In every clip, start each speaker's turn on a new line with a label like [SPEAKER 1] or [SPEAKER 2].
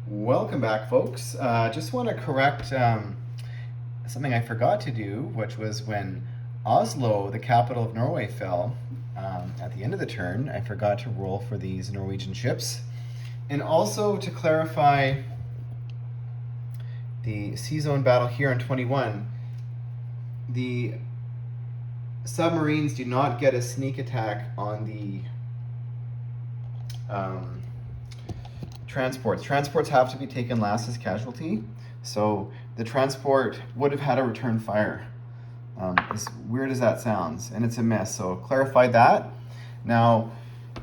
[SPEAKER 1] Welcome back, folks. Just want to correct something I forgot to do, which was when Oslo, the capital of Norway, fell at the end of the turn. I forgot to roll for these Norwegian ships. And also to clarify the sea zone battle here on 21, the submarines do not get a sneak attack on the transports. Transports have to be taken last as casualty, so the transport would have had a return fire. As weird as that sounds, and it's a miss, so clarify that. Now,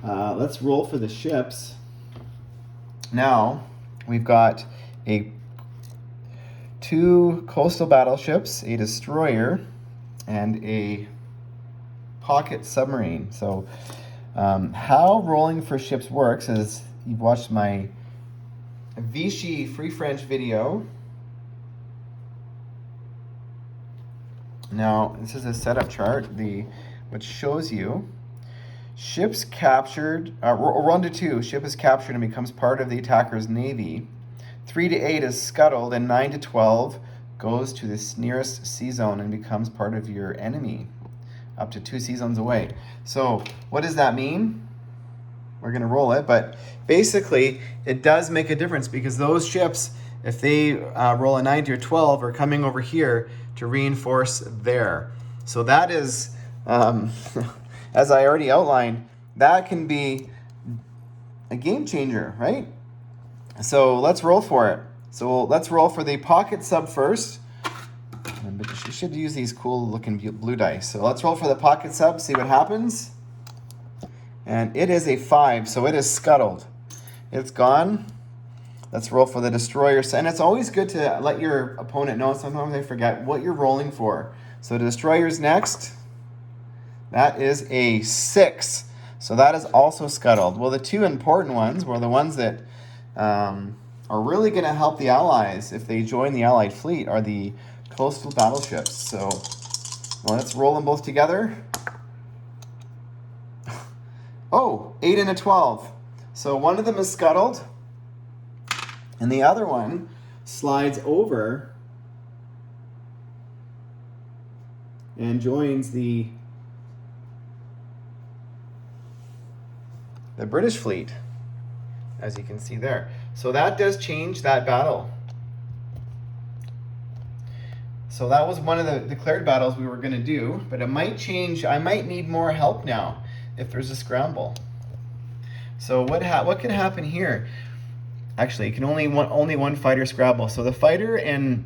[SPEAKER 1] let's roll for the ships. Now, we've got two coastal battleships, a destroyer, and a pocket submarine. So, how rolling for ships works is you've watched my Vichy Free French video. Now, this is a setup chart, which shows you ships captured, 1 to 2, ship is captured and becomes part of the attacker's navy. 3 to 8 is scuttled, and 9 to 12 goes to this nearest sea zone and becomes part of your enemy, up to 2 sea zones away. So, what does that mean? We're going to roll it, but basically it does make a difference because those ships, if they roll a 9 to a 12, are coming over here to reinforce there. So that is, as I already outlined, that can be a game changer, right? So let's roll for it. So let's roll for the pocket sub first. You should use these cool looking blue dice. So let's roll for the pocket sub, see what happens. And it is a 5, so it is scuttled. It's gone. Let's roll for the destroyer. And it's always good to let your opponent know. Sometimes they forget what you're rolling for. So the destroyer's next. That is a 6. So that is also scuttled. Well, the two important ones were the ones that are really going to help the Allies if they join the Allied fleet are the coastal battleships. So let's roll them both together. Oh, 8 and a 12. So one of them is scuttled, and the other one slides over and joins the British fleet, as you can see there. So that does change that battle. So that was one of the declared battles we were going to do, but it might change. I might need more help now if there's a scramble. So what can happen here? Actually, it can only one fighter scramble. So the fighter in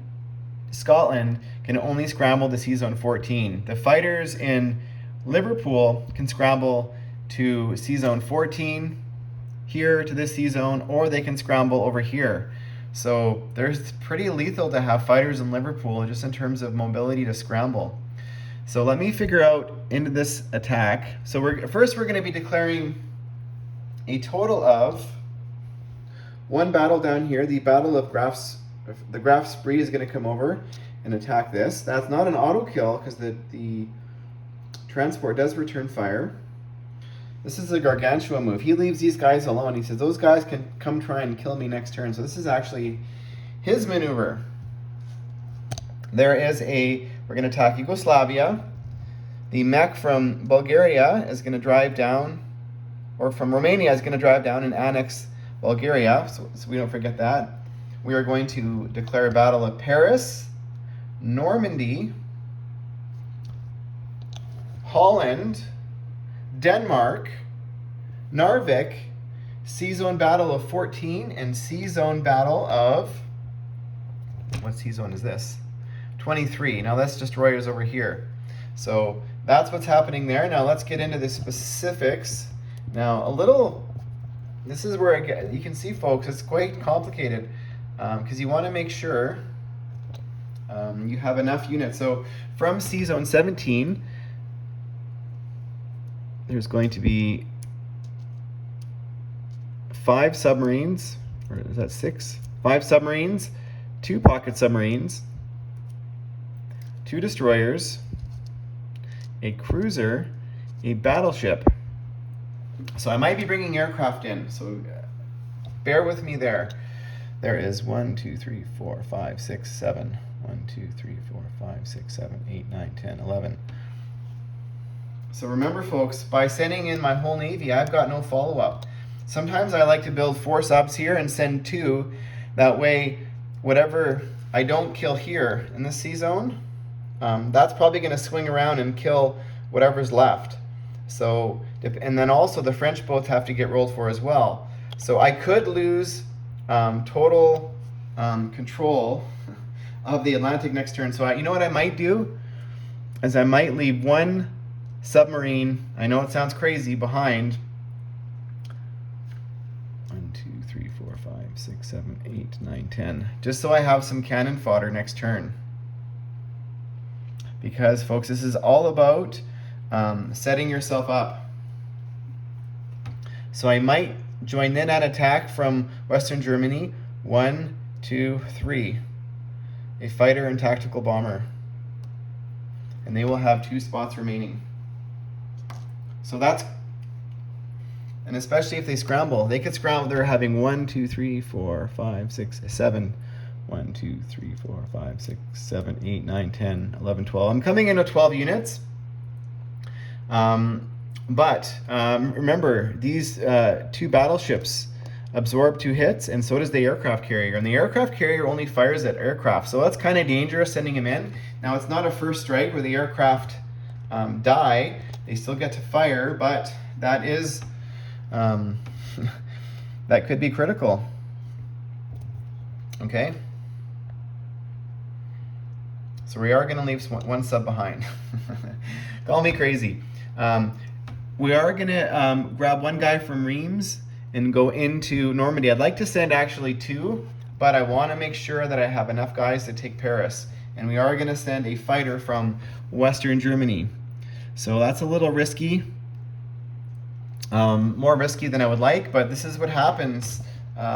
[SPEAKER 1] Scotland can only scramble to sea zone 14. The fighters in Liverpool can scramble to sea zone 14 here to this sea zone, or they can scramble over here. So there's pretty lethal to have fighters in Liverpool just in terms of mobility to scramble. So let me figure out into this attack. So we're going to be declaring a total of one battle down here. The battle of the Graf Spree is going to come over and attack this. That's not an auto kill because the transport does return fire. This is a Gargantua move. He leaves these guys alone. He says those guys can come try and kill me next turn. So this is actually his maneuver. We're going to attack Yugoslavia. The mech from Bulgaria is going to drive down, or from Romania is going to drive down and annex Bulgaria, so we don't forget that. We are going to declare a battle of Paris, Normandy, Holland, Denmark, Narvik, sea zone battle of 14, and sea zone battle of, what sea zone is this? 23. Now that's destroyers over here. So that's what's happening there. Now let's get into the specifics. Now this is where you can see, folks, it's quite complicated because you want to make sure you have enough units. So from sea zone 17, there's going to be 5 submarines, or is that 6? 5 submarines, 2 pocket submarines, 2 destroyers, a cruiser, a battleship. So I might be bringing aircraft in, so bear with me there. There is 1, 2, 3, 4, 5, 6, 7. 1, 2, 3, 4, 5, 6, 7, 8, 9, 10, 11. So remember, folks, by sending in my whole Navy, I've got no follow-up. Sometimes I like to build 4 subs here and send 2. That way, whatever I don't kill here in the C zone, that's probably going to swing around and kill whatever's left. So, and then also the French both have to get rolled for as well. So I could lose total control of the Atlantic next turn. So you know what I might do? Is I might leave 1 submarine, I know it sounds crazy, behind. 1, 2, 3, 4, 5, 6, 7, 8, 9, 10. Just so I have some cannon fodder next turn. Because, folks, this is all about setting yourself up. So I might join in that attack from Western Germany. 1, 2, 3. A fighter and tactical bomber. And they will have 2 spots remaining. So that's, and especially if they scramble, they could scramble. They're having 1, 2, 3, 4, 5, 6, 7. 1, 2, 3, 4, 5, 6, 7, 8, 9, 10, 11, 12. I'm coming in with 12 units. Remember, these 2 battleships absorb 2 hits, and so does the aircraft carrier. And the aircraft carrier only fires at aircraft, so that's kind of dangerous sending him in. Now, it's not a first strike where the aircraft die. They still get to fire, but that is that could be critical. Okay. So we are going to leave 1 sub behind. Call me crazy. We are going to grab 1 guy from Reims and go into Normandy. I'd like to send actually 2, but I want to make sure that I have enough guys to take Paris. And we are going to send a fighter from Western Germany. So that's a little risky. More risky than I would like, but this is what happens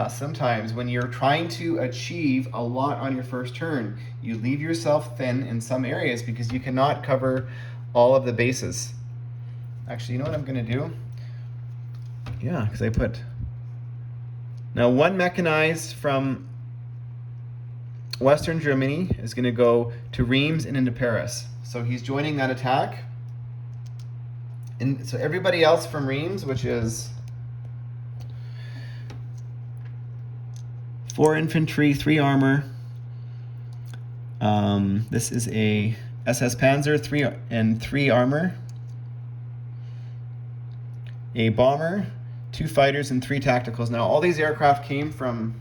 [SPEAKER 1] sometimes when you're trying to achieve a lot on your first turn. You leave yourself thin in some areas because you cannot cover all of the bases. Actually, you know what I'm going to do? Yeah, because I put... Now, 1 mechanized from Western Germany is going to go to Reims and into Paris. So he's joining that attack. And so everybody else from Reims, which is 4 infantry, 3 armor. This is a SS Panzer, 3 armor. A bomber, 2 fighters, and 3 tacticals. Now, all these aircraft came from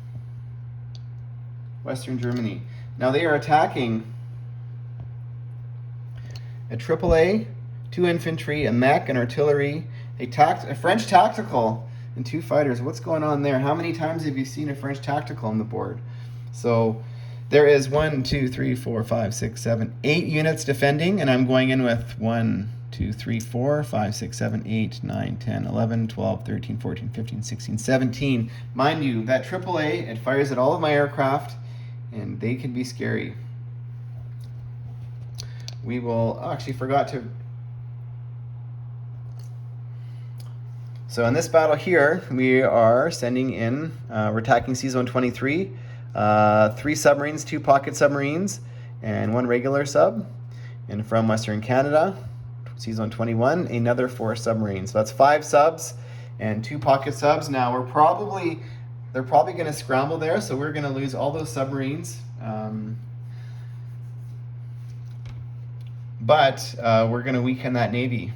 [SPEAKER 1] Western Germany. Now, they are attacking a AAA, 2 infantry, a mech, an artillery, a French tactical, and 2 fighters. What's going on there? How many times have you seen a French tactical on the board? So there is 1, 2, 3, 4, 5, 6, 7, 8 units defending, and I'm going in with 1, 2, 3, 4, 5, 6, 7, 8, 9, 10, 11, 12, 13, 14, 15, 16, 17. Mind you, that AAA, it fires at all of my aircraft, and they can be scary. We will, actually forgot to. So in this battle here, we are sending in, we're attacking C-Zone 23, 3 submarines, 2 pocket submarines, and 1 regular sub. And from Western Canada, C-Zone 21, another 4 submarines. So that's 5 subs and 2 pocket subs. Now they're probably going to scramble there, so we're going to lose all those submarines. But we're going to weaken that Navy.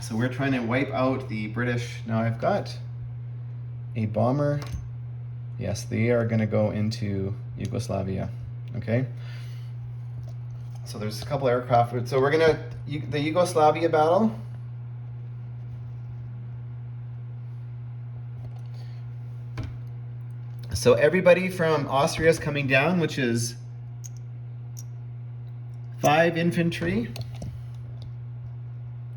[SPEAKER 1] So we're trying to wipe out the British. Now I've got a bomber. Yes, they are going to go into Yugoslavia. Okay. So there's a couple aircraft. So we're going to, the Yugoslavia battle. So everybody from Austria is coming down, which is 5 infantry.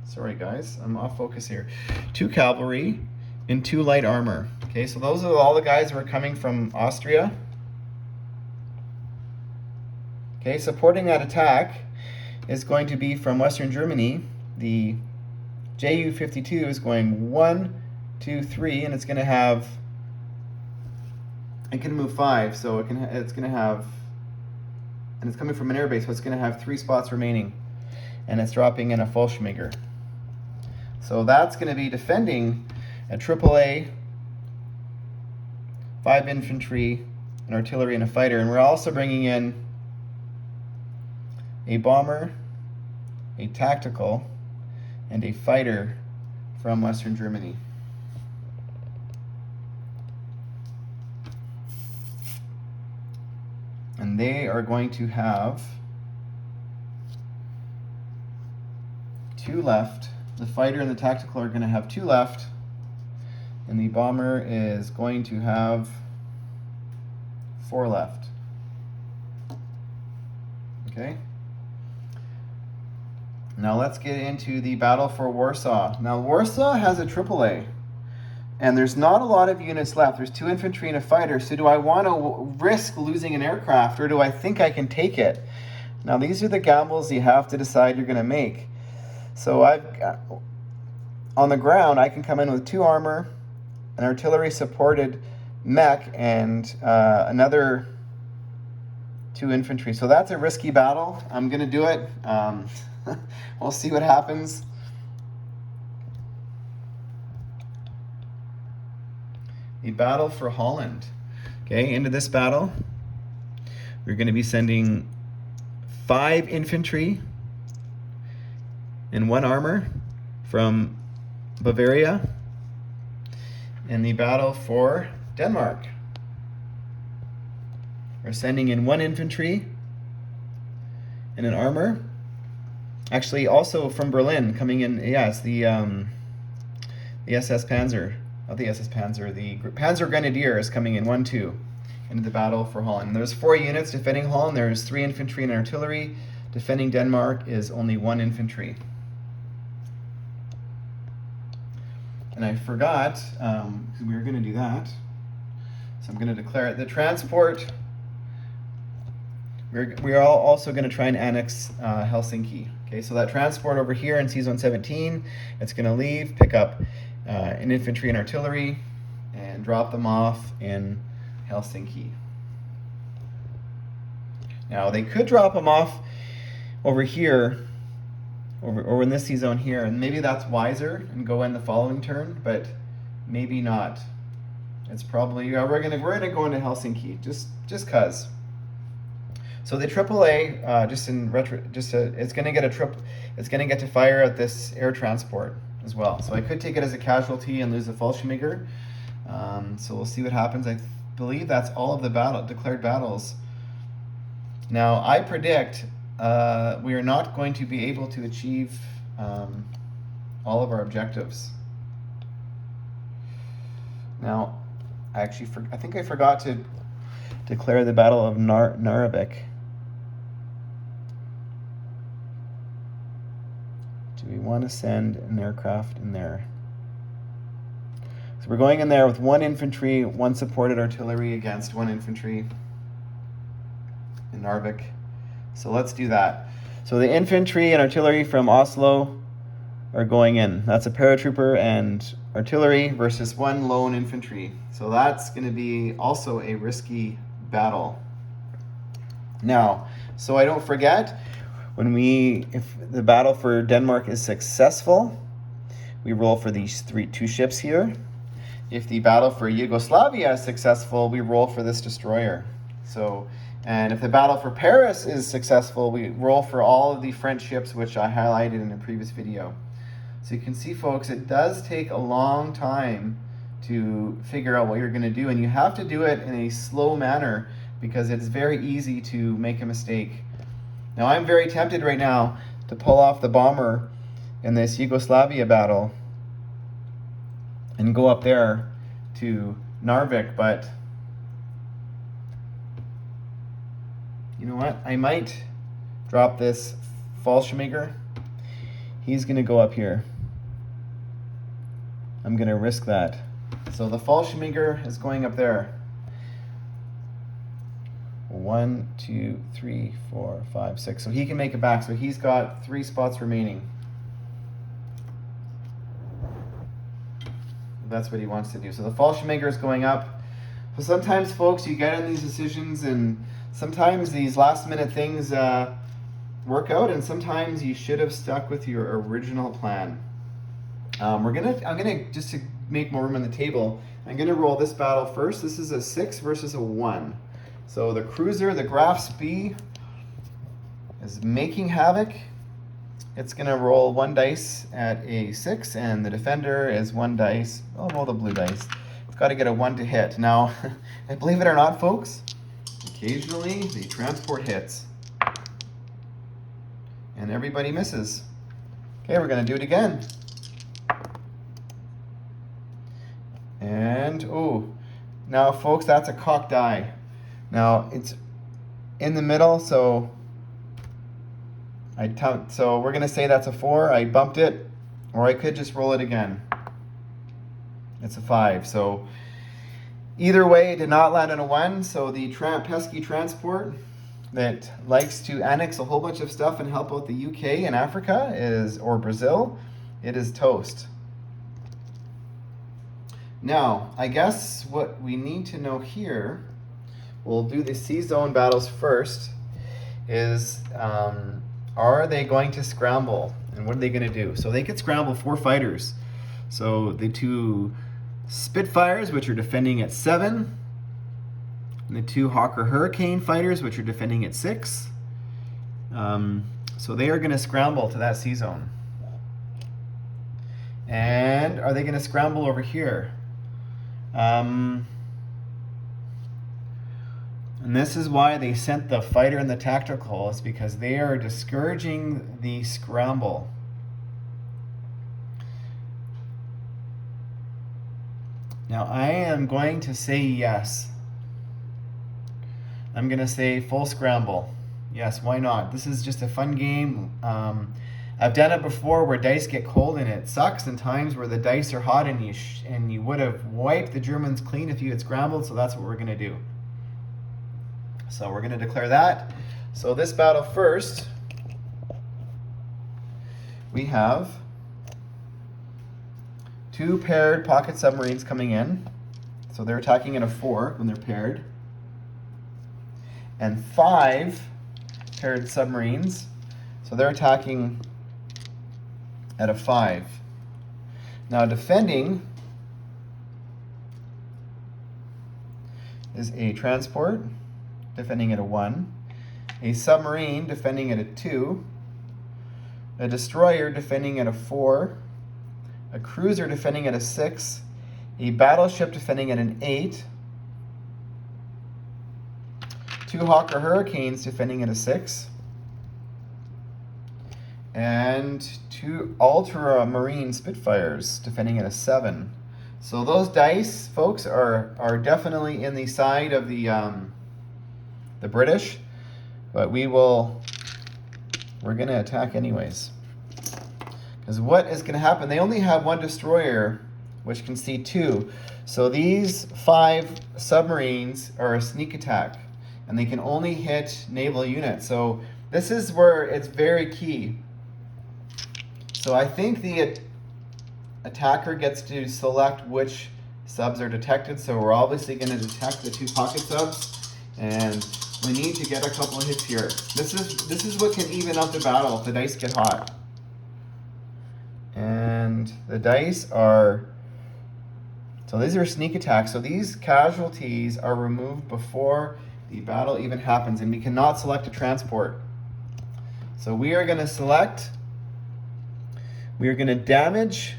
[SPEAKER 1] Sorry guys, I'm off focus here. 2 cavalry and 2 light armor. Okay, so those are all the guys who are coming from Austria. Okay, supporting that attack is going to be from Western Germany. The Ju-52 is going 1, 2, 3, and it's going to have it can move 5, so it's going to have, and it's coming from an air base, so it's going to have 3 spots remaining, and it's dropping in a Fallschirmjäger. So that's going to be defending a AAA, 5 infantry, an artillery, and a fighter. And we're also bringing in a bomber, a tactical, and a fighter from Western Germany. And they are going to have 2 left. The fighter and the tactical are going to have 2 left. And the bomber is going to have 4 left. Okay? Now let's get into the battle for Warsaw. Now Warsaw has a AAA. And there's not a lot of units left. There's 2 infantry and a fighter. So do I want to risk losing an aircraft, or do I think I can take it? Now these are the gambles you have to decide you're going to make. So on the ground, I can come in with 2 armor, an artillery supported mech, and another 2 infantry. So that's a risky battle. I'm going to do it. We'll see what happens. The battle for Holland. Okay, into this battle, we're going to be sending 5 infantry and 1 armor from Bavaria. In the battle for Denmark, we're sending in 1 infantry and an armor. Actually, also from Berlin, coming in, yeah, it's the SS Panzer. Not the SS Panzer, the Panzer Grenadier is coming in 1-2 into the battle for Holland. And there's 4 units defending Holland. There's 3 infantry and artillery. Defending Denmark is only 1 infantry. And I forgot, we were going to do that. So I'm going to declare it. The transport, we are also going to try and annex Helsinki. Okay, so that transport over here in C-Zone 17, it's going to leave, pick up an infantry and artillery, and drop them off in Helsinki. Now they could drop them off over here, or in this C-Zone here, and maybe that's wiser and go in the following turn, but maybe not. It's probably, we're gonna go into Helsinki, just cause. So the AAA, it's gonna get to fire at this air transport as well. So I could take it as a casualty and lose a Fallschirmjäger. So we'll see what happens. I believe that's all of the declared battles. Now I predict we are not going to be able to achieve all of our objectives. Now, I think I forgot to declare the Battle of Narvik. Do we want to send an aircraft in there? So we're going in there with 1 infantry, 1 supported artillery against 1 infantry in Narvik. So let's do that. So the infantry and artillery from Oslo are going in. That's a paratrooper and artillery versus 1 lone infantry. So that's going to be also a risky battle. Now, so I don't forget, if the battle for Denmark is successful, we roll for these 2 ships here. If the battle for Yugoslavia is successful, we roll for this destroyer. And if the battle for Paris is successful, we roll for all of the French ships, which I highlighted in a previous video. So you can see, folks, it does take a long time to figure out what you're going to do, and you have to do it in a slow manner because it's very easy to make a mistake. Now, I'm very tempted right now to pull off the bomber in this Yugoslavia battle and go up there to Narvik, but you know what? I might drop this Fallschirmjäger. He's going to go up here. I'm going to risk that. So the Fallschirmjäger is going up there. 1, 2, 3, 4, 5, 6. So he can make it back. So he's got 3 spots remaining. That's what he wants to do. So the Fallschirmjäger is going up. So sometimes, folks, you get in these decisions, and sometimes these last-minute things work out, and sometimes you should have stuck with your original plan. I'm gonna just to make more room on the table, I'm gonna roll this battle first. This is a 6 versus a 1. So the cruiser, the Graf Spee, is making havoc. It's gonna roll 1 dice at a 6, and the defender is 1 dice. I'll roll the blue dice. It's got to get a 1 to hit. Now, believe it or not, folks, occasionally the transport hits, and everybody misses. Okay, we're gonna do it again. And, oh, now folks, that's a cocked die. Now, it's in the middle, so so we're gonna say that's a 4. I bumped it, or I could just roll it again. It's a 5, so either way, it did not land on a 1, so the pesky transport that likes to annex a whole bunch of stuff and help out the UK and Africa or Brazil, it is toast. Now, I guess what we need to know here, we'll do the C-zone battles first, is are they going to scramble? And what are they going to do? So they could scramble 4 fighters. So the 2 Spitfires, which are defending at 7, and the 2 Hawker Hurricane fighters, which are defending at 6. So they are going to scramble to that C-zone. And are they going to scramble over here? And this is why they sent the fighter and the tactical, is because they are discouraging the scramble. Now I am going to say yes. I'm going to say full scramble. Yes, why not? This is just a fun game. I've done it before where dice get cold and it sucks, and times where the dice are hot and you would have wiped the Germans clean if you had scrambled, so that's what we're going to do. So we're going to declare that. So this battle first, we have 2 paired pocket submarines coming in. So they're attacking at a 4 when they're paired. And 5 paired submarines. So they're attacking at a 5. Now defending is a transport, defending at a 1, a submarine defending at a 2, a destroyer defending at a 4, a cruiser defending at a 6, a battleship defending at an 8, 2 Hawker Hurricanes defending at a 6, and 2 Ultramarine Spitfires defending at a 7. So those dice, folks, are definitely in the side of the British, but we're going to attack anyways. Because what is going to happen? They only have 1 destroyer, which can see 2. So these 5 submarines are a sneak attack, and they can only hit naval units. So this is where it's very key. So I think the attacker gets to select which subs are detected. So we're obviously going to detect the 2 pocket subs, and we need to get a couple of hits here. This is what can even up the battle if the dice get hot. And the dice are, so these are sneak attacks. So these casualties are removed before the battle even happens, and we cannot select a transport. So we are going to select, we are going to damage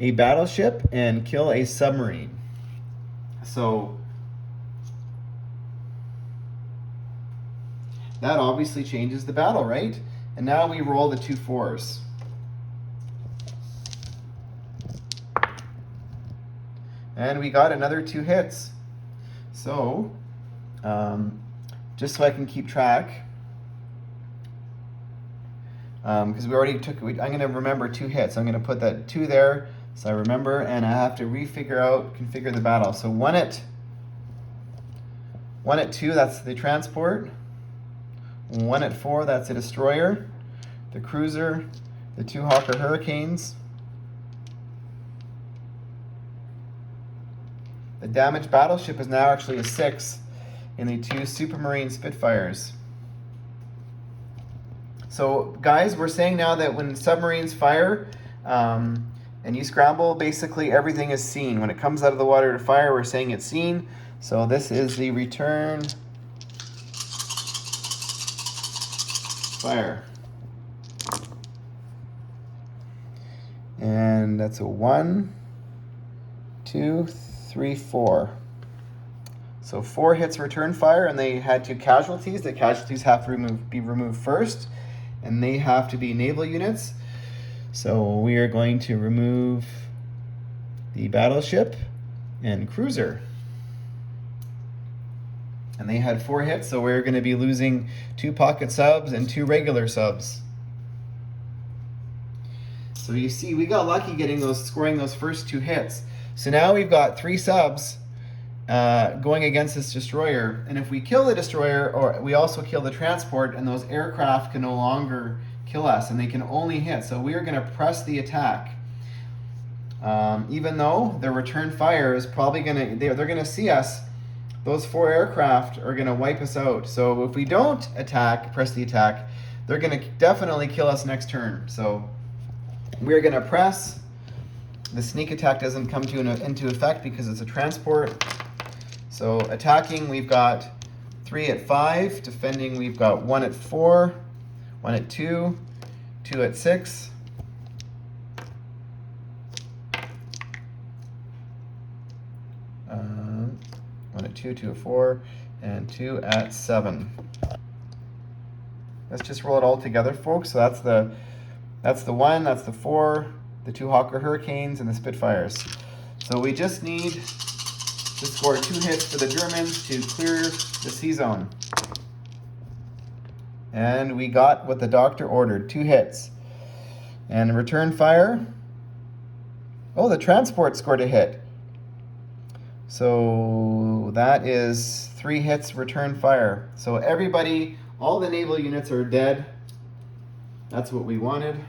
[SPEAKER 1] a battleship and kill a submarine. So that obviously changes the battle, right? And now we roll the 2 4s. And we got another 2 hits. So, just so I can keep track, because we already took, I'm going to remember 2 hits. I'm going to put that 2 there, so I remember, and I have to configure the battle. So 1 at 2, that's the transport. 1 at 4, that's a destroyer. The cruiser, the 2 Hawker Hurricanes. The damaged battleship is now actually a 6 in the 2 Supermarine Spitfires. So guys, we're saying now that when submarines fire and you scramble, basically everything is seen. When it comes out of the water to fire, we're saying it's seen. So this is the return fire. And that's a 1, 2, 3, 4. So 4 hits return fire, and they had 2 casualties. The casualties have to be removed first, and they have to be naval units. So we are going to remove the battleship and cruiser. And they had 4 hits, so we're going to be losing 2 pocket subs and 2 regular subs. So you see, we got lucky scoring those first 2 hits. So now we've got 3 subs going against this destroyer. And if we kill the destroyer, or we also kill the transport, and those aircraft can no longer kill us, and they can only hit. So we are going to press the attack. Even though their return fire is probably they're going to see us, those 4 aircraft are going to wipe us out. So if we don't press the attack, they're going to definitely kill us next turn. So we're going to press. The sneak attack doesn't come into effect because it's a transport. So attacking, we've got 3 at 5. Defending, we've got 1 at 4, 1 at 2, 2 at 6. One at 2, 2 at 4, and 2 at 7. Let's just roll it all together, folks. So that's the 1, that's the 4, the 2 Hawker Hurricanes, and the Spitfires. So we just need to score 2 hits for the Germans to clear the sea zone. And we got what the doctor ordered, 2 hits. And return fire. Oh, the transport scored a hit. So that is 3 hits return fire. So everybody, all the naval units are dead. That's what we wanted.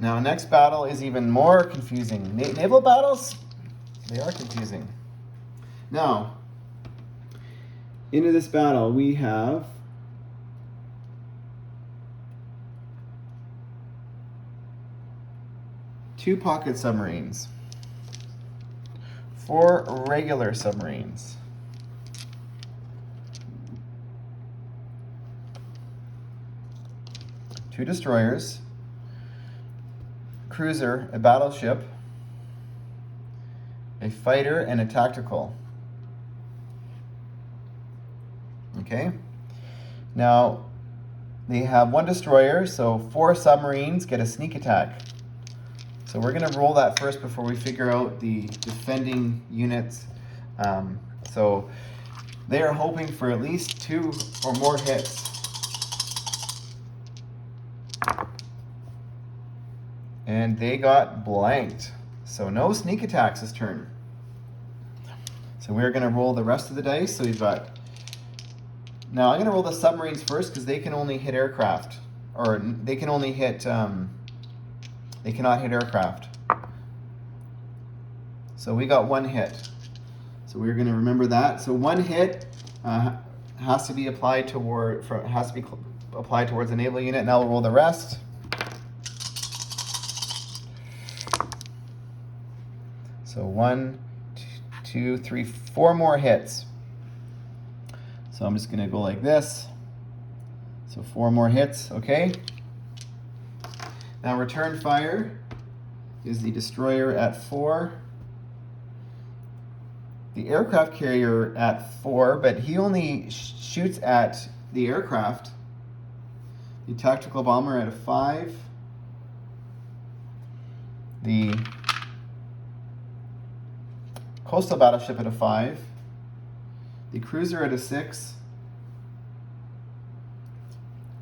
[SPEAKER 1] Now, next battle is even more confusing. Naval battles, they are confusing. Now, into this battle, we have two pocket submarines, 4 regular submarines, two destroyers, cruiser, a battleship, a fighter, and a tactical. Okay, now they have 1 destroyer, so 4 submarines get a sneak attack. So we're going to roll that first before we figure out the defending units. So they are hoping for at least 2 or more hits. And they got blanked. So no sneak attacks this turn. So we're going to roll the rest of the dice. So we've got... Now I'm going to roll the submarines first because they can only hit aircraft. Or they can only hit... they cannot hit aircraft. So we got 1 hit. So we're going to remember that. So 1 hit has to be applied towards a naval unit. Now we'll roll the rest. So 1, 2, 3, 4 more hits. So I'm just going to go like this. So 4 more hits, okay? Now return fire is the destroyer at 4. The aircraft carrier at 4, but he only shoots at the aircraft. The tactical bomber at a 5. The coastal battleship at a 5. The cruiser at a 6.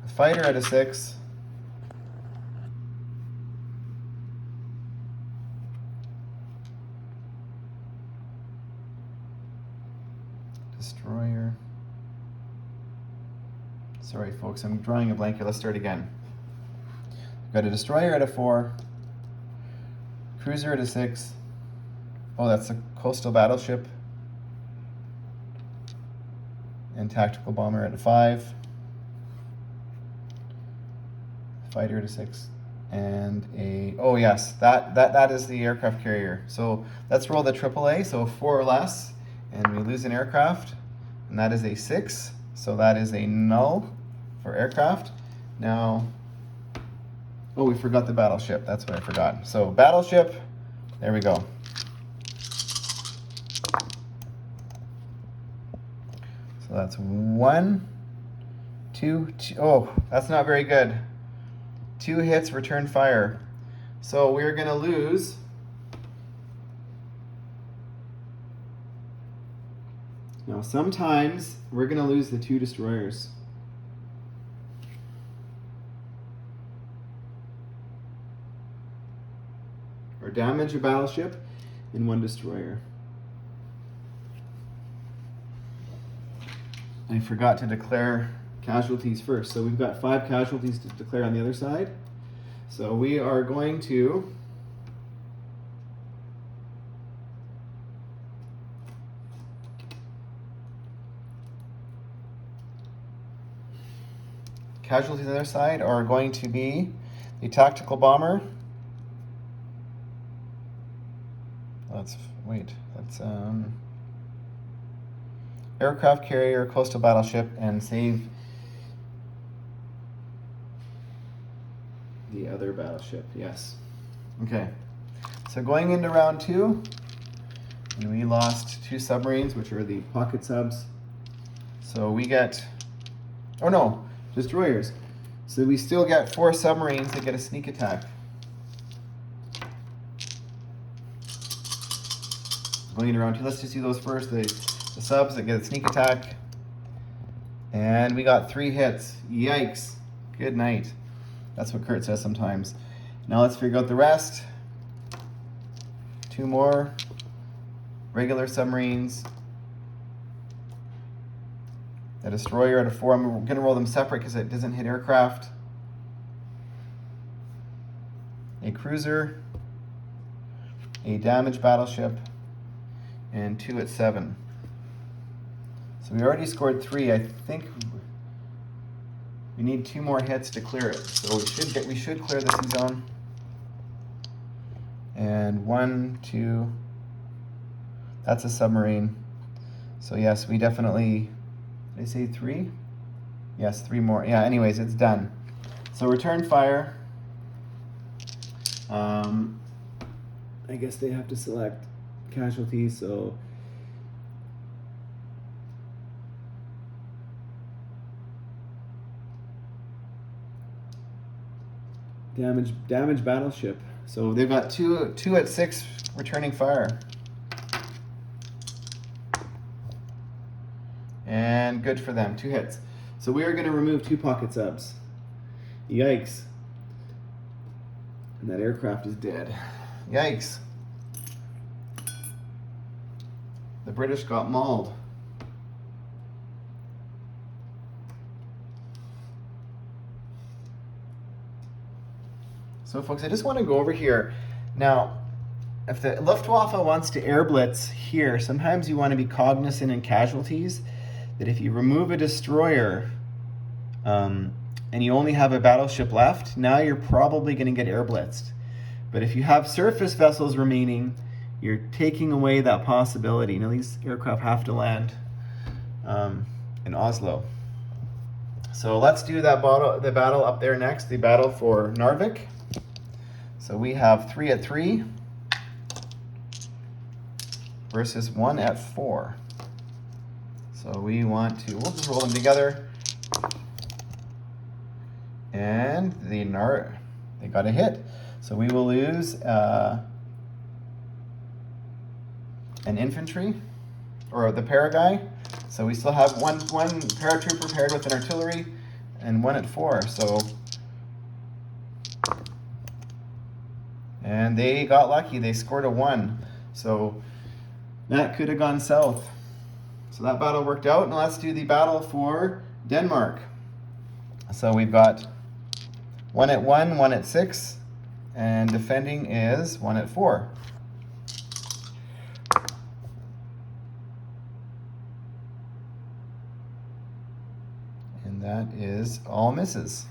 [SPEAKER 1] The fighter at a 6. Destroyer. Sorry, folks, I'm drawing a blank here. Let's start again. We've got a destroyer at a 4, cruiser at a 6. Oh, that's a coastal battleship. And tactical bomber at a 5. Fighter at a 6. And a, oh yes, that is the aircraft carrier. So let's roll the AAA, so 4 or less, and we lose an aircraft, and that is a 6. So that is a null for aircraft. Now, oh, we forgot the battleship. That's what I forgot. So battleship, there we go. So that's 1, 2, 2. Oh, that's not very good. 2 hits, return fire. So we're going to lose now. Sometimes we're going to lose the 2 destroyers. Or damage a battleship and 1 destroyer. I forgot to declare casualties first. So we've got 5 casualties to declare on the other side. So we are going to casualties on the other side are going to be the tactical bomber. That's aircraft carrier, coastal battleship, and save the other battleship. Yes. Okay. So going into round 2, and we lost 2 submarines, which are the pocket subs. So we get, oh no, destroyers. So we still get 4 submarines that get a sneak attack. Going into round 2, let's just do those first. The subs that get a sneak attack. And we got 3 hits. Yikes. Good night. That's what Kurt says sometimes. Now let's figure out the rest. 2 more regular submarines. A destroyer at a 4. I'm going to roll them separate because it doesn't hit aircraft. A cruiser. A damaged battleship. And 2 at 7. So we already scored 3. I think we need 2 more hits to clear it. So we should clear the sea zone. And 1, 2. That's a submarine. So yes, we definitely, did I say 3? Yes, 3 more. Yeah, anyways, it's done. So return fire. I guess they have to select casualties, so damage battleship. So they've got 2 at 6 returning fire. And good for them, 2 hits. So we are going to remove 2 pocket subs. Yikes. And that aircraft is dead. Yikes. The British got mauled. So folks, I just want to go over here. Now, if the Luftwaffe wants to air blitz here, sometimes you want to be cognizant in casualties that if you remove a destroyer and you only have a battleship left, now you're probably going to get air blitzed. But if you have surface vessels remaining, you're taking away that possibility. Now these aircraft have to land in Oslo. So let's do the battle up there next, the battle for Narvik. So we have 3 at 3 versus 1 at 4. So we want to, we'll just roll them together. And they got a hit. So we will lose an infantry, or the para guy. So we still have one paratrooper paired with an artillery, and 1 at 4. So, and they got lucky. They scored a 1. So that could have gone south. So that battle worked out. Now let's do the battle for Denmark. So we've got 1 at 1, 1 at 6, and defending is 1 at 4. And that is all misses.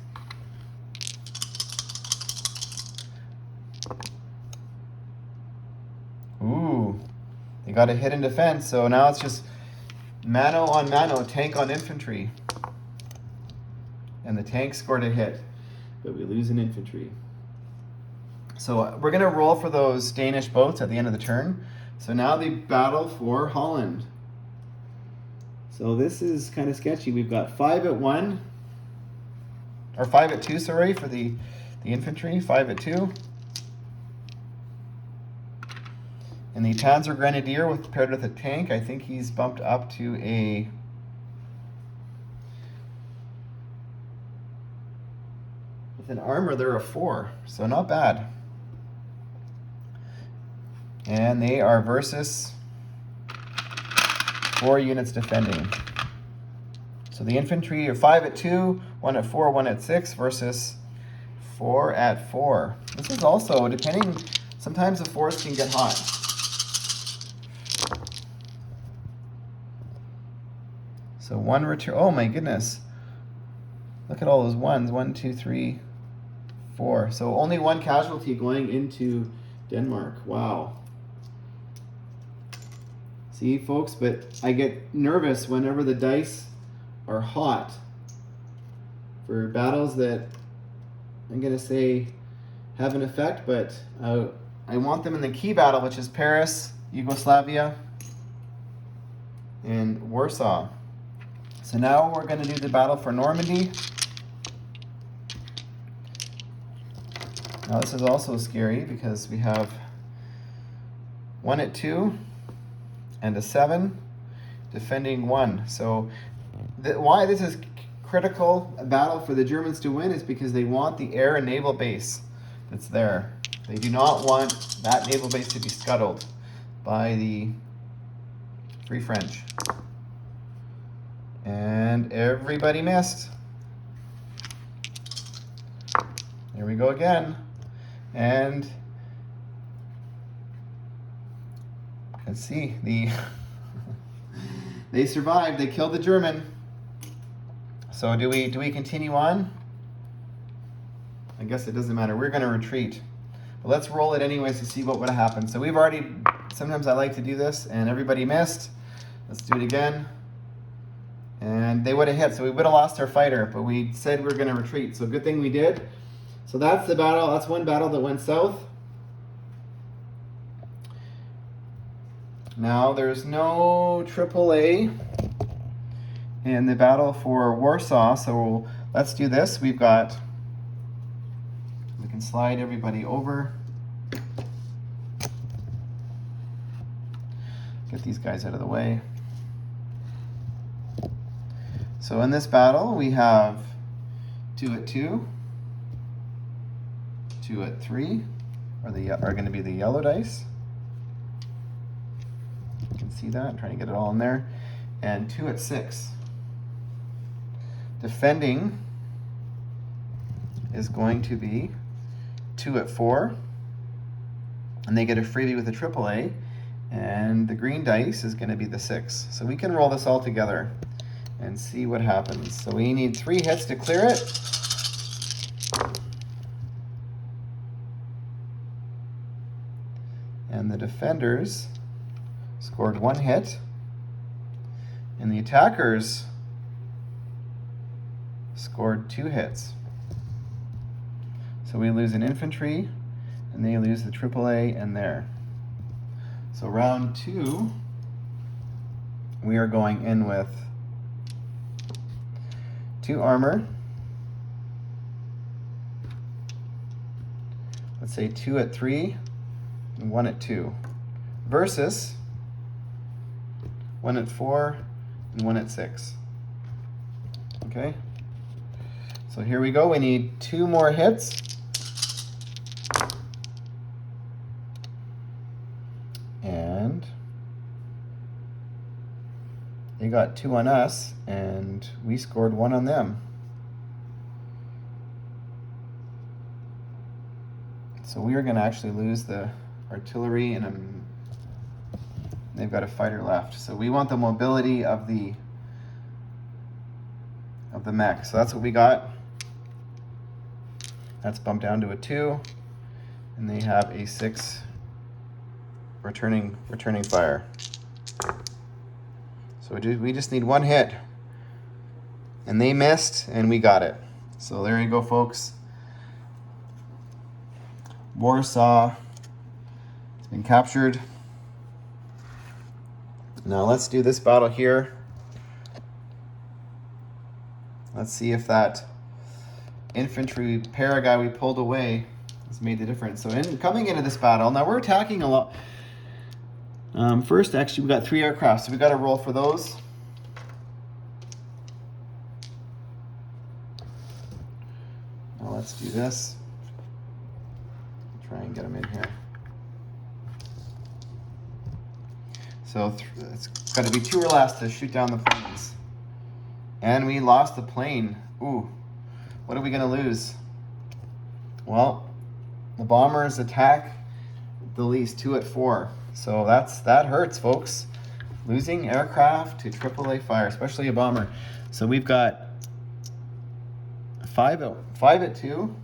[SPEAKER 1] Ooh, they got a hit in defense, so now it's just mano on mano, tank on infantry. And the tank scored a hit, but we lose an infantry. So we're gonna roll for those Danish boats at the end of the turn. So now they battle for Holland. So this is kind of sketchy. We've got 5 at 1, or 5 at 2, sorry, for the infantry, 5 at 2. And the Panzer Grenadier paired with a tank, I think he's bumped up to a with an armor, they're a 4, so not bad. And they are versus 4 units defending. So the infantry are 5 at 2, 1 at 4, 1 at 6 versus 4 at 4. This is also, depending, sometimes the 4s can get hot. So 1 return, oh my goodness. Look at all those 1s, 1, 2, 3, 4. So only 1 casualty going into Denmark, wow. See, folks, but I get nervous whenever the dice are hot for battles that I'm going to say have an effect, but I want them in the key battle, which is Paris, Yugoslavia, and Warsaw. So now we're going to do the battle for Normandy. Now this is also scary because we have 1 at 2 and a 7 defending 1. So why this is critical a battle for the Germans to win is because they want the air and naval base that's there. They do not want that naval base to be scuttled by the Free French. And everybody missed. Here we go again. And let's see, they survived. They killed the German. So do we continue on? I guess it doesn't matter. We're going to retreat. But let's roll it anyways to see what would happen. So we've already, sometimes I like to do this, and everybody missed. Let's do it again. And they would have hit, so we would have lost our fighter, but we said we were going to retreat. So good thing we did. So that's the battle. That's one battle that went south. Now there's no AAA in the battle for Warsaw, so let's do this. We can slide everybody over. Get these guys out of the way. So in this battle, we have 2 at 2, 2 at 3, are going to be the yellow dice. You can see that. I'm trying to get it all in there. And 2 at 6. Defending is going to be 2 at 4, and they get a freebie with a AAA. And the green dice is going to be the 6. So we can roll this all together and see what happens. So we need 3 hits to clear it. And the defenders scored 1 hit. And the attackers scored 2 hits. So we lose an infantry, and they lose the AAA and there. So round 2, we are going in with 2 armor. Let's say 2 at 3 and 1 at 2. Versus 1 at 4 and 1 at 6. Okay? So here we go. We need 2 more hits. And they got 2 on us, and we scored 1 on them. So we are going to actually lose the artillery, and they've got a fighter left. So we want the mobility of the mech. So that's what we got. That's bumped down to a 2, and they have a 6 returning fire. So we just need one hit, and they missed, and we got it. So there you go, folks. Warsaw has been captured. Now let's do this battle here. Let's see if that infantry para guy we pulled away has made the difference. So coming into this battle, now we're attacking a lot. First, actually, we got 3 aircraft, so we got to roll for those. Now let's do this. Try and get them in here. So it's got to be 2 or less to shoot down the planes. And we lost the plane. Ooh, what are we going to lose? Well, the bombers attack the least 2 at 4. So that hurts, folks. Losing aircraft to AAA fire, especially a bomber. So we've got 5 at 2.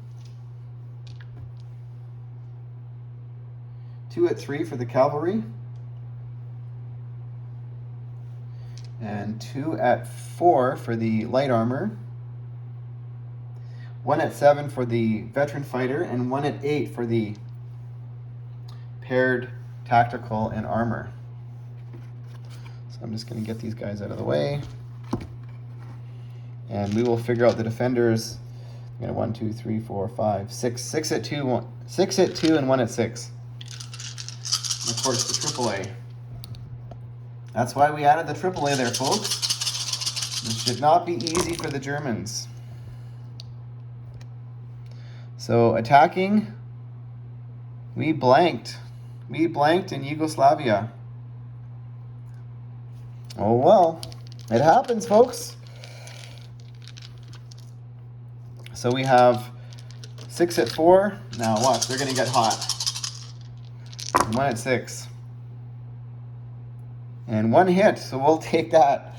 [SPEAKER 1] 2 at 3 for the cavalry. And 2 at 4 for the light armor. 1 at 7 for the veteran fighter, and 1 at 8 for the paired tactical and armor. So I'm just going to get these guys out of the way, and we will figure out the defenders. 1, 2, 3, 4, 5, 6. 6 at 2, 6 at 2, and 1 at 6. And of course, the AAA. That's why we added the AAA there, folks. This should not be easy for the Germans. So attacking, we blanked. We blanked in Yugoslavia. Oh well, it happens, folks. So we have 6 at 4. Now watch, they're gonna get hot. 1 at 6. And 1 hit, so we'll take that.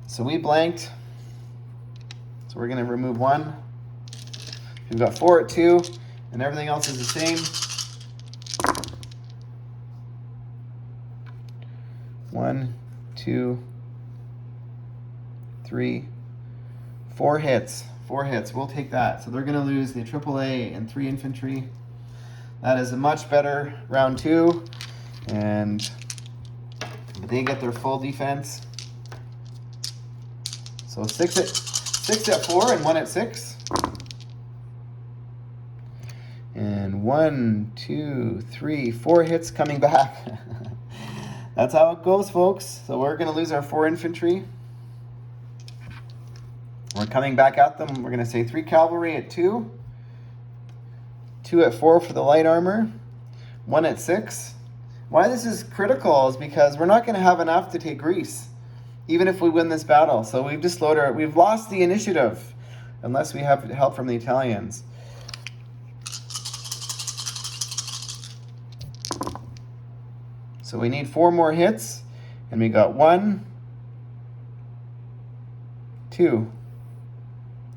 [SPEAKER 1] So we blanked. So we're gonna remove 1. We've got 4 at 2, and everything else is the same. 1, 2, 3, 4 hits. 4 hits. We'll take that. So they're going to lose the AAA and 3 infantry. That is a much better round 2, and they get their full defense. So 6 at 4 and 1 at 6. And 1, 2, 3, 4 hits coming back. That's how it goes, folks. So we're going to lose our 4 infantry. We're coming back at them. We're going to say 3 cavalry at 2. 2 at 4 for the light armor. 1 at 6. Why this is critical is because we're not going to have enough to take Greece, even if we win this battle. So we've lost the initiative unless we have help from the Italians. So we need 4 more hits, and we got 1, 2.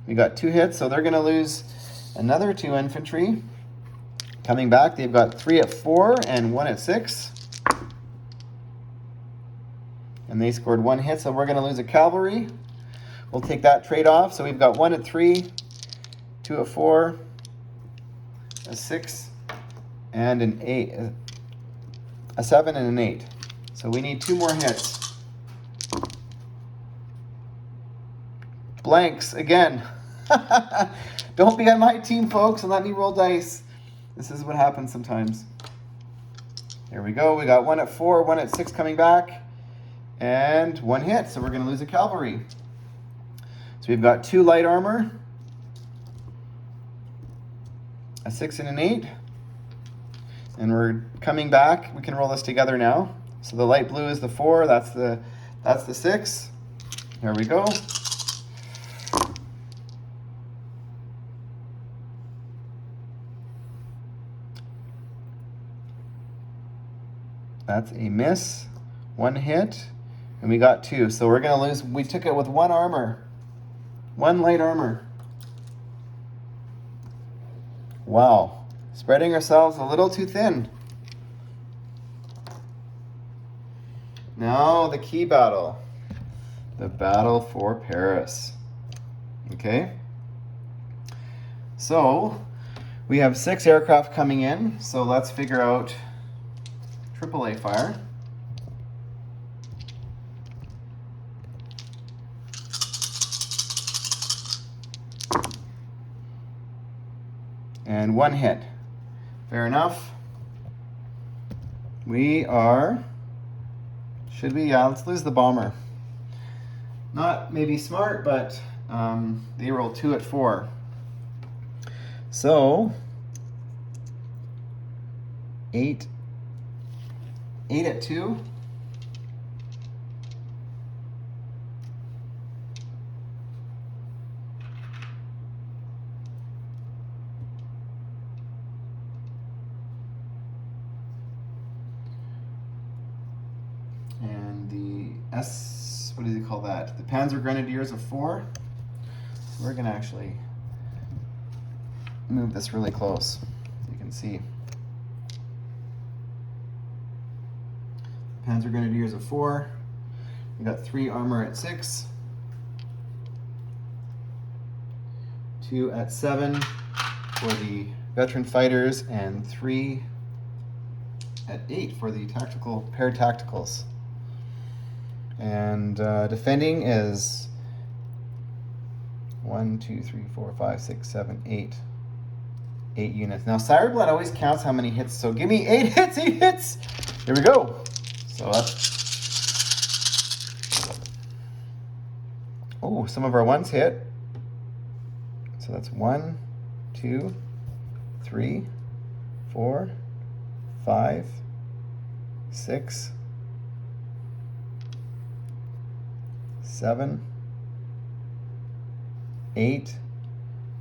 [SPEAKER 1] We got 2 hits, so they're going to lose another 2 infantry. Coming back, they've got 3 at 4 and 1 at 6. And they scored 1 hit, so we're going to lose a cavalry. We'll take that trade off. So we've got 1 at 3, 2 at 4, a 6, and an 8. A 7 and an 8. So we need 2 more hits. Blanks again. Don't be on my team, folks, and let me roll dice. This is what happens sometimes. Here we go. We got 1 at 4, 1 at 6 coming back, and 1 hit. So we're going to lose a cavalry. So we've got 2 light armor, a 6 and an 8. And we're coming back. We can roll this together now. So the light blue is the 4. That's the 6. Here we go. That's a miss. 1 hit. And we got 2. So we're going to lose. We took it with 1 armor. 1 light armor. Wow. Spreading ourselves a little too thin. Now the key battle. The battle for Paris. Okay. So we have 6 aircraft coming in. So let's figure out AAA fire. And 1 hit. Fair enough. We are, should we? Yeah, let's lose the bomber. Not maybe smart, but they rolled 2 at 4. So 8 at 2. And the what do they call that? The Panzer Grenadiers of 4. So we're gonna actually move this really close so you can see. Panzer Grenadiers of 4. We got 3 armor at 6. 2 at 7 for the veteran fighters, and 3 at 8 for the tactical paired tacticals. And defending is 1, 2, 3, 4, 5, 6, 7, 8. 8 units. Now Sired Blood always counts how many hits, so give me 8 hits, 8 hits! Here we go. So that's... Oh, some of our ones hit. So that's 1, 2, 3, 4, 5, 6, 7, 8,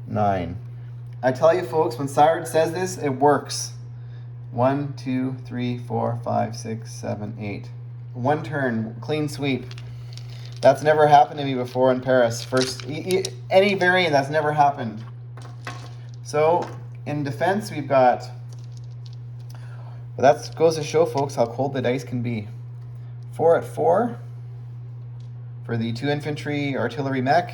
[SPEAKER 1] 9. I tell you folks, when Sired says this, it works. 1, 2, 3, 4, 5, 6, 7, 8. 1 turn, clean sweep. That's never happened to me before in Paris. First, any variant, that's never happened. So in defense, we've got, well, that goes to show folks how cold the dice can be. 4 at 4 for the 2 infantry artillery mech.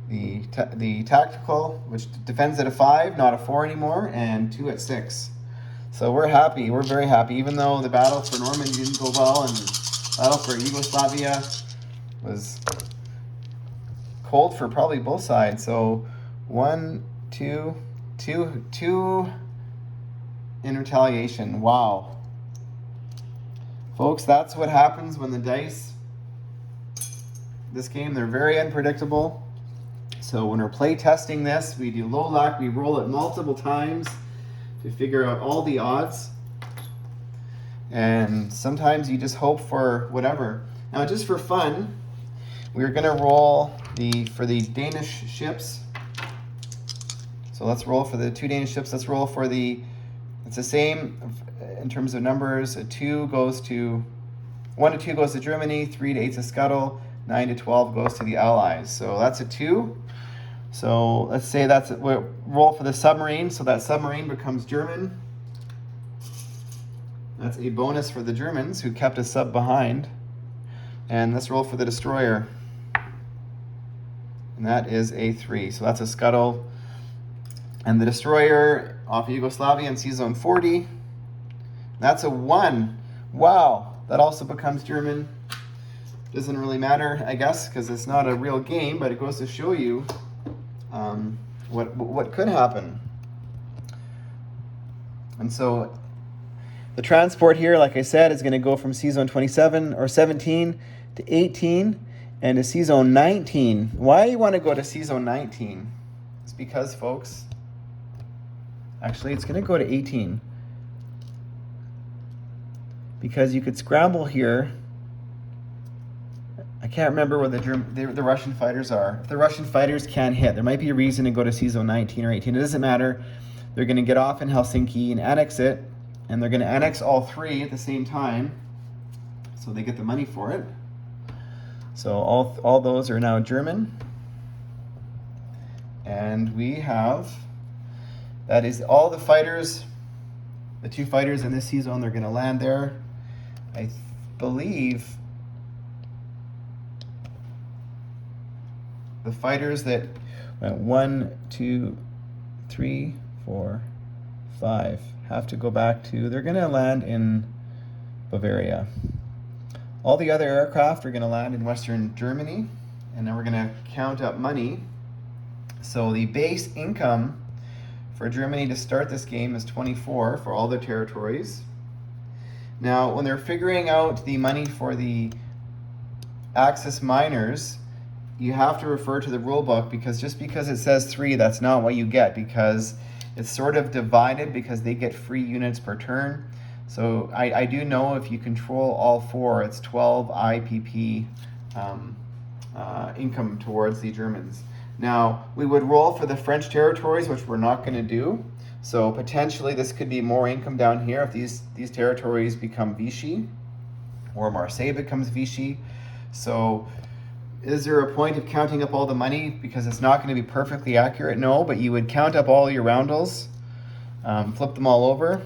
[SPEAKER 1] The tactical, which defends at a 5, not a 4 anymore, and 2 at 6. So we're happy. We're very happy, even though the battle for Normandy didn't go well, and the battle for Yugoslavia was cold for probably both sides. So 1, 2 in retaliation. Wow. Folks, that's what happens when the dice, this game, they're very unpredictable. So when we're play testing this, we do low luck, we roll it multiple times to figure out all the odds. And sometimes you just hope for whatever. Now, just for fun, we're gonna roll for the Danish ships. So let's roll for the 2 Danish ships. Let's roll for it's the same in terms of numbers. 1 to 2 goes to Germany, 3 to 8 to Scuttle, 9 to 12 goes to the Allies. So that's a 2. So let's say we'll roll for the submarine. So that submarine becomes German. That's a bonus for the Germans who kept a sub behind. And let's roll for the destroyer. And that is a 3. So that's a Scuttle. And the destroyer off Yugoslavia in Sea Zone 40. That's a 1. Wow. That also becomes German. Doesn't really matter, I guess, because it's not a real game, but it goes to show you what could happen. And so the transport here, like I said, is going to go from Sea Zone 27 or 17 to 18 and to Sea Zone 19. Why you want to go to Sea Zone 19? It's because, folks, actually it's going to go to 18. Because you could scramble here. I can't remember where the Russian fighters are. If the Russian fighters can't hit, there might be a reason to go to Sea Zone 19 or 18. It doesn't matter. They're going to get off in Helsinki and annex it. And they're going to annex all three at the same time, so they get the money for it. So all those are now German. And we have, that is all the fighters, the 2 fighters in this sea zone, they're going to land there. I believe the fighters that went 1, 2, 3, 4, 5 have to go back to, they're going to land in Bavaria. All the other aircraft are going to land in Western Germany, and then we're going to count up money. So the base income for Germany to start this game is 24 for all the territories. Now, when they're figuring out the money for the Axis miners, you have to refer to the rule book, because just because it says 3, that's not what you get, because it's sort of divided because they get free units per turn. So I do know if you control all 4, it's 12 IPP income towards the Germans. Now, we would roll for the French territories, which we're not going to do. So potentially this could be more income down here if these territories become Vichy, or Marseille becomes Vichy. So is there a point of counting up all the money? Because it's not going to be perfectly accurate, no, but you would count up all your roundels, flip them all over.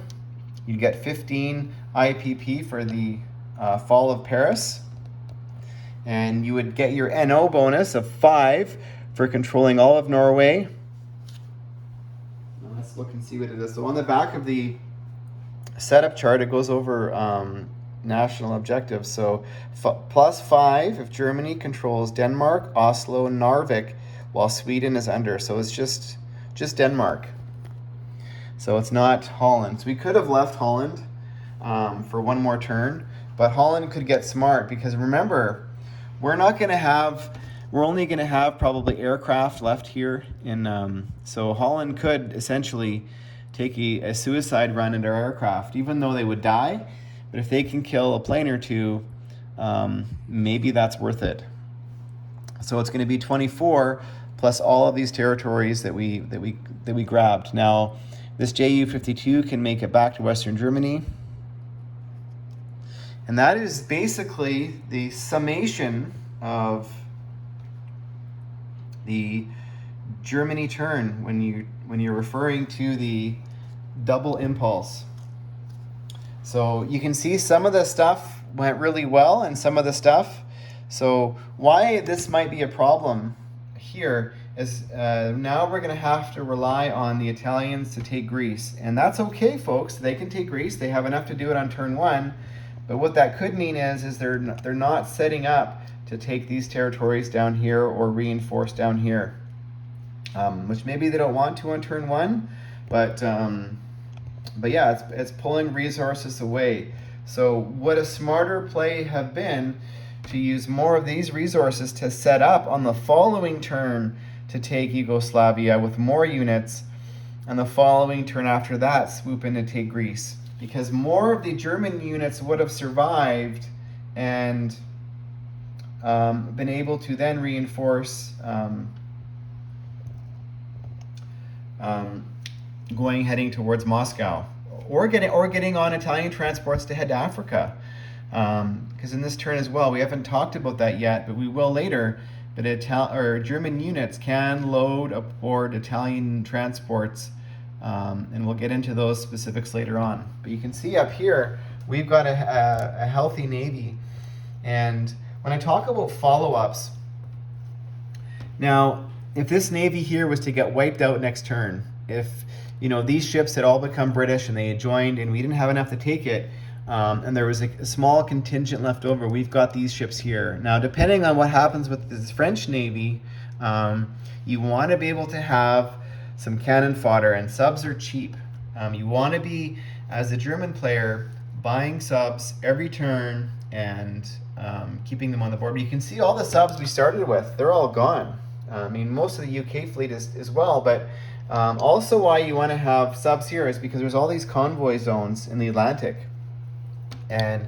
[SPEAKER 1] You'd get 15 IPP for the fall of Paris. And you would get your NO bonus of 5 for controlling all of Norway. Now let's look and see what it is. So on the back of the setup chart, it goes over national objectives. So +5 if Germany controls Denmark, Oslo, and Narvik, while Sweden is under. So it's just Denmark. So it's not Holland. So we could have left Holland for one more turn, but Holland could get smart, because remember, we're only going to have probably aircraft left here so Holland could essentially take a suicide run into our aircraft, even though they would die. But if they can kill a plane or 2, maybe that's worth it. So it's going to be 24 plus all of these territories that we grabbed. Now, this Ju-52 can make it back to Western Germany. And that is basically the summation of the Germany turn when you're referring to the double impulse. So you can see some of the stuff went really well and some of the stuff. So why this might be a problem here is now we're going to have to rely on the Italians to take Greece. And that's okay, folks. They can take Greece. They have enough to do it on turn 1. But what that could mean is they're not setting up to take these territories down here or reinforce down here, which maybe they don't want to on turn 1. But yeah, it's pulling resources away. So would a smarter play have been to use more of these resources to set up on the following turn to take Yugoslavia with more units, and the following turn after that swoop in to take Greece? Because more of the German units would have survived and been able to then reinforce heading towards Moscow, or getting on Italian transports to head to Africa. Because in this turn as well, we haven't talked about that yet, but we will later. But German units can load aboard Italian transports, and we'll get into those specifics later on. But you can see up here, we've got a healthy Navy. And when I talk about follow-ups, now, if this Navy here was to get wiped out next turn, if these ships had all become British and they had joined and we didn't have enough to take it, and there was a small contingent left over, we've got these ships here. Now, depending on what happens with this French Navy, you want to be able to have some cannon fodder, and subs are cheap. You want to be, as a German player, buying subs every turn and keeping them on the board. But you can see all the subs we started with, they're all gone. I mean, most of the UK fleet is as well, but also why you want to have subs here is because there's all these convoy zones in the Atlantic, and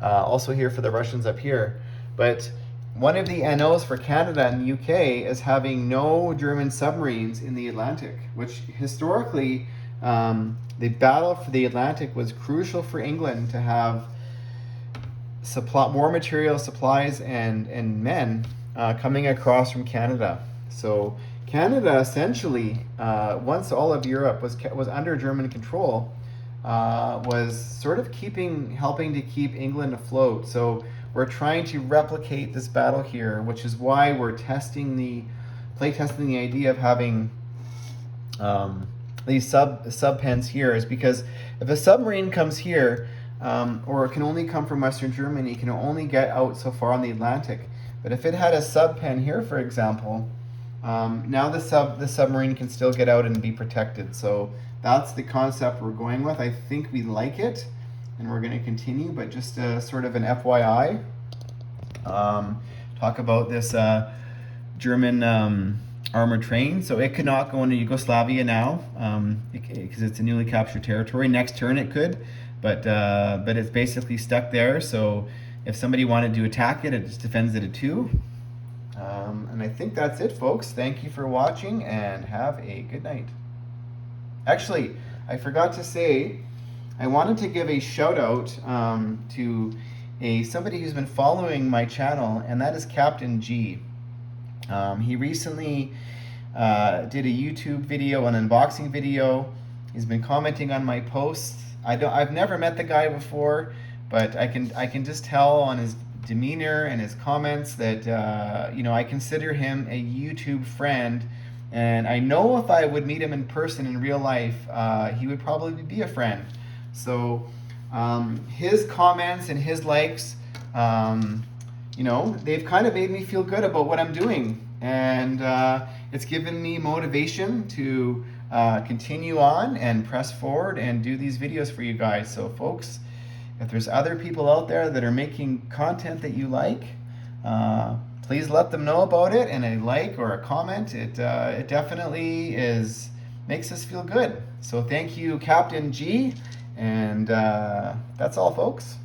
[SPEAKER 1] also here for the Russians up here. But one of the NOs for Canada and the UK is having no German submarines in the Atlantic, which historically The battle for the Atlantic was crucial for England to have more material supplies and men coming across from Canada. So Canada essentially, once all of Europe was under German control, was sort of helping to keep England afloat. So we're trying to replicate this battle here, which is why we're playtesting the idea of having these sub pens here, is because if a submarine comes here, or it can only come from Western Germany, it can only get out so far on the Atlantic. But if it had a sub pen here, for example, now the submarine can still get out and be protected. So that's the concept we're going with. I think we like it, and we're going to continue, but just sort of an FYI. Talk about this German armored train. So it could not go into Yugoslavia now, because it's a newly captured territory. Next turn it could, but it's basically stuck there. So if somebody wanted to attack it, it just defends it at 2. And I think that's it, folks. Thank you for watching, and have a good night. Actually, I forgot to say, I wanted to give a shout out to somebody who's been following my channel, and that is Captain G. He recently did a YouTube video, an unboxing video. He's been commenting on my posts. I've never met the guy before, but I can just tell on his demeanor and his comments that I consider him a YouTube friend, and I know if I would meet him in person in real life, he would probably be a friend. So his comments and his likes, they've kind of made me feel good about what I'm doing, and it's given me motivation to continue on and press forward and do these videos for you guys. So folks, if there's other people out there that are making content that you like, please let them know about it, and a like or a comment, it definitely makes us feel good. So thank you, Captain G, and that's all, folks.